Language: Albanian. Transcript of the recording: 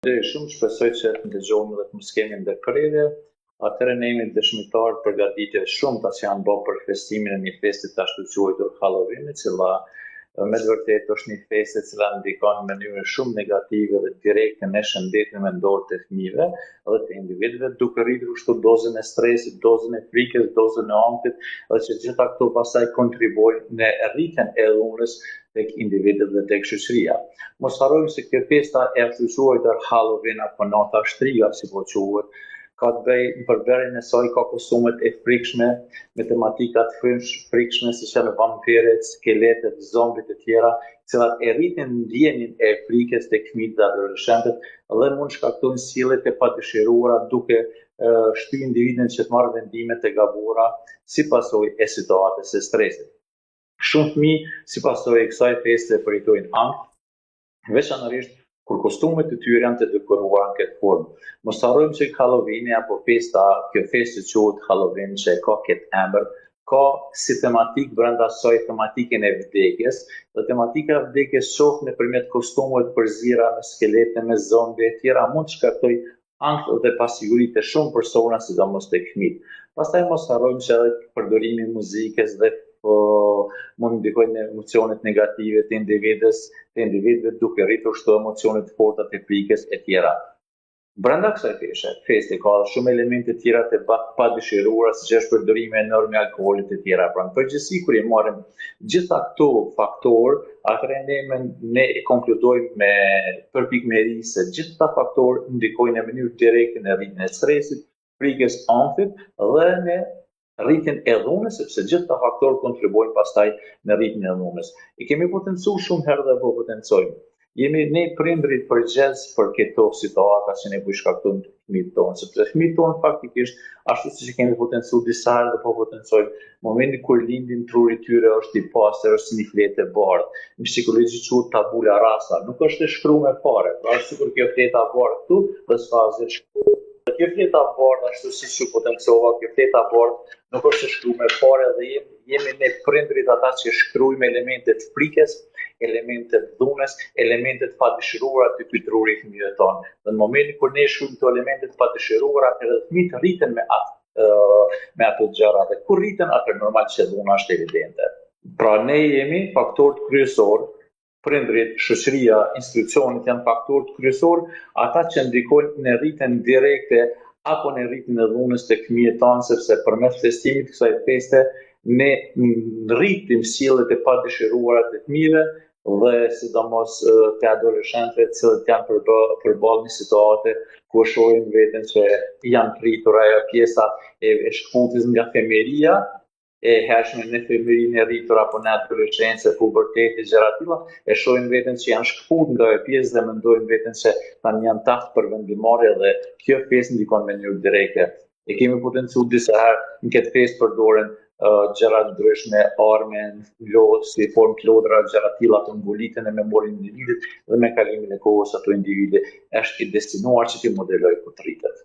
Shumë shpresoj që të ndëgjoni dhe të mos kemi ndërprerje. Atëherë ne jemi dëshmitar përgatitje shumë që janë bërë për festimin e një festi të ashtu quajtur Halloween, e cila me të vërtetë është një festë e cila ndikon në mënyrë shumë negative dhe direkte në shëndetin mendor të fëmijëve dhe të individëve, duke rritur kështu dozën e stresit, dozën e frikës, dozën e ankthit, dhe që gjitha këto pastaj kontribuojnë në rritjen e dhunës tek individët dhe tek shoqëria. Mos harrojmë se kjo festa e ashtu quajtur Halloween apo nata shtriga, si po quhet, ka të bëjë në përbërjen e saj ka kostumet e frikshme, me tematikat frikshme si janë vampirët, skeletet, zombit e tjera, të cilat e rritin ndjenjën e frikës tek fëmijët dhe adoleshentët dhe mund shkaktojnë sjellje të padëshiruara duke shtyr individin që të marrë vendime të gabuara si pasojë e situatës së stresit. Shumë fëmijë si pasojë e kësaj feste përjetojnë ankth, veçanërisht kur kostumet e tyre janë të dekoruara në këtë formë. Mos harrojmë se Halloween apo kjo festë që quhet Halloween, që ka këtë emër, ka si tematik brenda saj tematikën e vdekjes, dhe tematika e vdekjes shoh nëpërmjet kostumeve të përzira me skelete, me zombi e tjera, mund të shkaktoj ankth dhe pasiguri të shumë persona, sidomos tek fëmijët. Pastaj mos harrojmë se edhe përdorimi i muzikës dhe mund ndikojnë në emocionet negative të individëve duke rritur shto emocionet forta të frikës e tjera. Brenda kësaj feste ka shumë elemente tjera të padëshiruara, siç është përdorimi enorm i alkoolit e tjera. Pra në përgjithësi kur i marrim gjitha këto faktorë, atëherë ne konkludojmë me përpikmëri se gjitha faktorë ndikojnë në mënyrë direkte në rritjen e stresit, frikës, ankthit dhe në rritjen e dhunës, sepse gjithë këta faktorë kontribuojnë pastaj në rritjen e dhunës. I kemi potencuar shumë herë dhe po potencojmë. Jemi ne prindrit përgjegjës për këto situata që ne po i shkaktojmë fëmijët tonë, sepse fëmijët tonë faktikisht ashtu siç e kemi potencuar disa herë dhe po potencojmë, momenti kur lindin truri i tyre është i pastër, është si një fletë e bardhë. Në psikologji quhet tabula rasa, nuk është e shkruar fare, pra është sikur kjo fletë e bardhë këtu dhe s'ka asgjë të shkruar. Kjo fleta bardhë, ashtu siç u potencova, kjo fleta bardhë nuk është e shkruar fare dhe jemi ne prindrit ata që shkruajmë elementet frikës, elementet dhunës, elementet padëshiruara të ky truri i fëmijëve tonë. Dhe në momentin kur ne shkruajmë këto elementet padëshiruara, edhe fëmijët rriten me ato gjëra. Dhe kur rriten, atëherë normal që dhuna është evidente. Pra ne jemi faktorët kryesorë, prindrit, shoqëria, institucionet janë faktorët kryesorë, ata që ndikojnë në rritjen direkte apo në rritjen e dhunës tek fëmijët tanë, sepse përmes festimit të kësaj feste ne rritim sjelljet e padëshiruara të fëmijëve dhe sidomos të adoleshentëve, të cilët janë përballë një situate ku shohin veten që janë rritur ajo pjesa e shkputjes nga femëria, e hershme në femërinë e rritur apo në adoleshencë, pubertet, gjëra të tilla, e shohin veten që janë shkputur nga ajo pjesë dhe mendojnë veten se tani janë taft për vendimarrje dhe kjo festë ndikon në mënyrë direkte. E kemi potencuar disa herë në këtë festë përdoren gjëra të ndryshme, arme, si formë klodra, gjëra të tilla të mbulitën e memorien e individit dhe me kalimin e kohës ato individi është i destinuar që të modelojë kur të rritet.